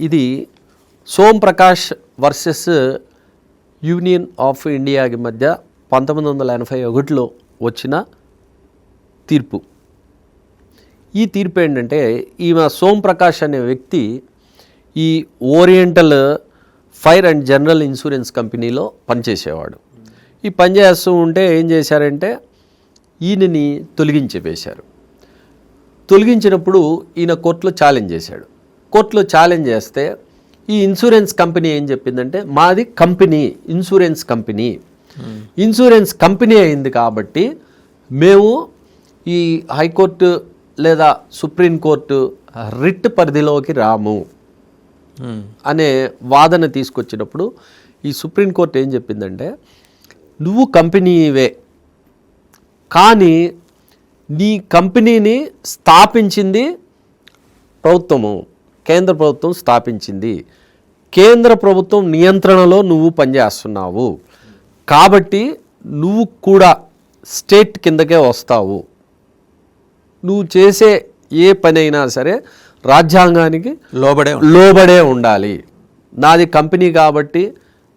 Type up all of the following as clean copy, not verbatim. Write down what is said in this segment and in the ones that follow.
ఇది Som Prakash versus union of ఇండియాకి మధ్య 1981లో వచ్చిన తీర్పు. ఈ తీర్పు ఏంటంటే, ఈమె సోమ్ ప్రకాష్ అనే వ్యక్తి ఈ oriental fire and general insurance కంపెనీలో పనిచేసేవాడు. ఈ పనిచేస్తూ ఉంటే ఏం చేశారంటే ఈయనని తొలగించేశారు. తొలగించినప్పుడు ఈయన కోర్టులో ఛాలెంజ్ చేశాడు. కోర్టులో ఛాలెంజ్ చేస్తే ఈ ఇన్సూరెన్స్ కంపెనీ ఏం చెప్పిందంటే, మాది company, insurance company, insurance company అయింది కాబట్టి మేము ఈ హైకోర్టు లేదా సుప్రీంకోర్టు రిట్ పరిధిలోకి రాము అనే వాదన తీసుకొచ్చినప్పుడు ఈ సుప్రీంకోర్టు ఏం చెప్పిందంటే, నువ్వు కంపెనీవే కానీ నీ కంపెనీని స్థాపించింది ప్రభుత్వము, కేంద్ర ప్రభుత్వం స్థాపించింది, కేంద్ర ప్రభుత్వం నియంత్రణలో నువ్వు పనిచేస్తున్నావు కాబట్టి నువ్వు కూడా స్టేట్ కిందకే వస్తావు, నువ్వు చేసే ఏ పని అయినా సరే రాజ్యాంగానికి లోబడే ఉండాలి, నాది కంపెనీ కాబట్టి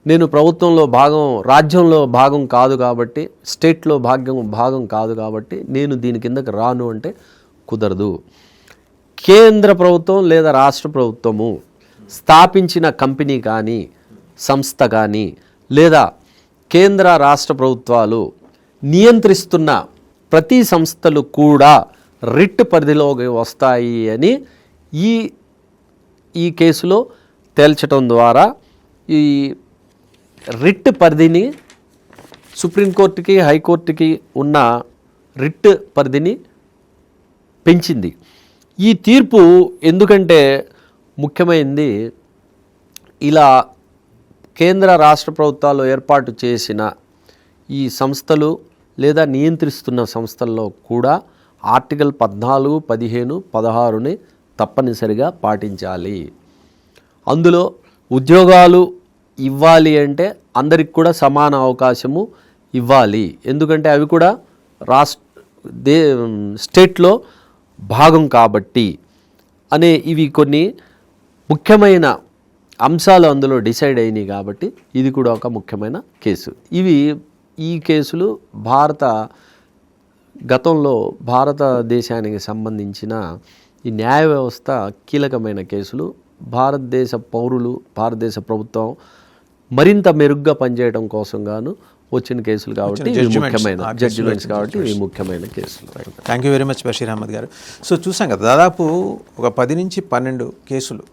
నేను ప్రభుత్వంలో భాగం, రాజ్యంలో భాగం కాదు కాబట్టి, స్టేట్లో భాగం కాదు కాబట్టి నేను దీని కిందకి రాను అంటే కుదరదు. కేంద్ర ప్రభుత్వం లేదా రాష్ట్ర ప్రభుత్వము స్థాపించిన కంపెనీ కానీ సంస్థ కానీ లేదా కేంద్ర రాష్ట్ర ప్రభుత్వాలు నియంత్రిస్తున్న ప్రతి సంస్థలు కూడా రిట్ పరిధిలోకి వస్తాయి అని ఈ కేసులో తేల్చడం ద్వారా ఈ రిట్ పరిధిని, సుప్రీంకోర్టుకి హైకోర్టుకి ఉన్న రిట్ పరిధిని పెంచింది. ఈ తీర్పు ఎందుకంటే ముఖ్యమైనది, ఇలా కేంద్ర రాష్ట్ర ప్రభుత్వాలు ఏర్పాటు చేసిన ఈ సంస్థలు లేదా నియంత్రిస్తున్న సంస్థల్లో కూడా ఆర్టికల్ 14, 15, 16ని తప్పనిసరిగా పాటించాలి. అందులో ఉద్యోగాలు ఇవ్వాలి అంటే అందరికి కూడా సమాన అవకాశము ఇవ్వాలి, ఎందుకంటే అవి కూడా స్టేట్లో భాగం కాబట్టి అనే ఇవి కొన్ని ముఖ్యమైన అంశాలు అందులో డిసైడ్ అయినాయి కాబట్టి ఇది కూడా ఒక ముఖ్యమైన కేసు. ఈ కేసులు గతంలో భారతదేశానికి సంబంధించిన ఈ న్యాయ వ్యవస్థ కీలకమైన కేసులు. భారతదేశ పౌరులు, భారతదేశ ప్రభుత్వం మరింత మెరుగ్గా పనిచేయడం కోసం గాను వచ్చిన కేసులు కాబట్టి ముఖ్యమైన జడ్జిమెంట్స్ కాబట్టి ఇవి ముఖ్యమైన కేసులు. Thank you very much Bashir Ahmad గారు. సో చూసాం కదా, దాదాపు ఒక 10 నుంచి 12 కేసులు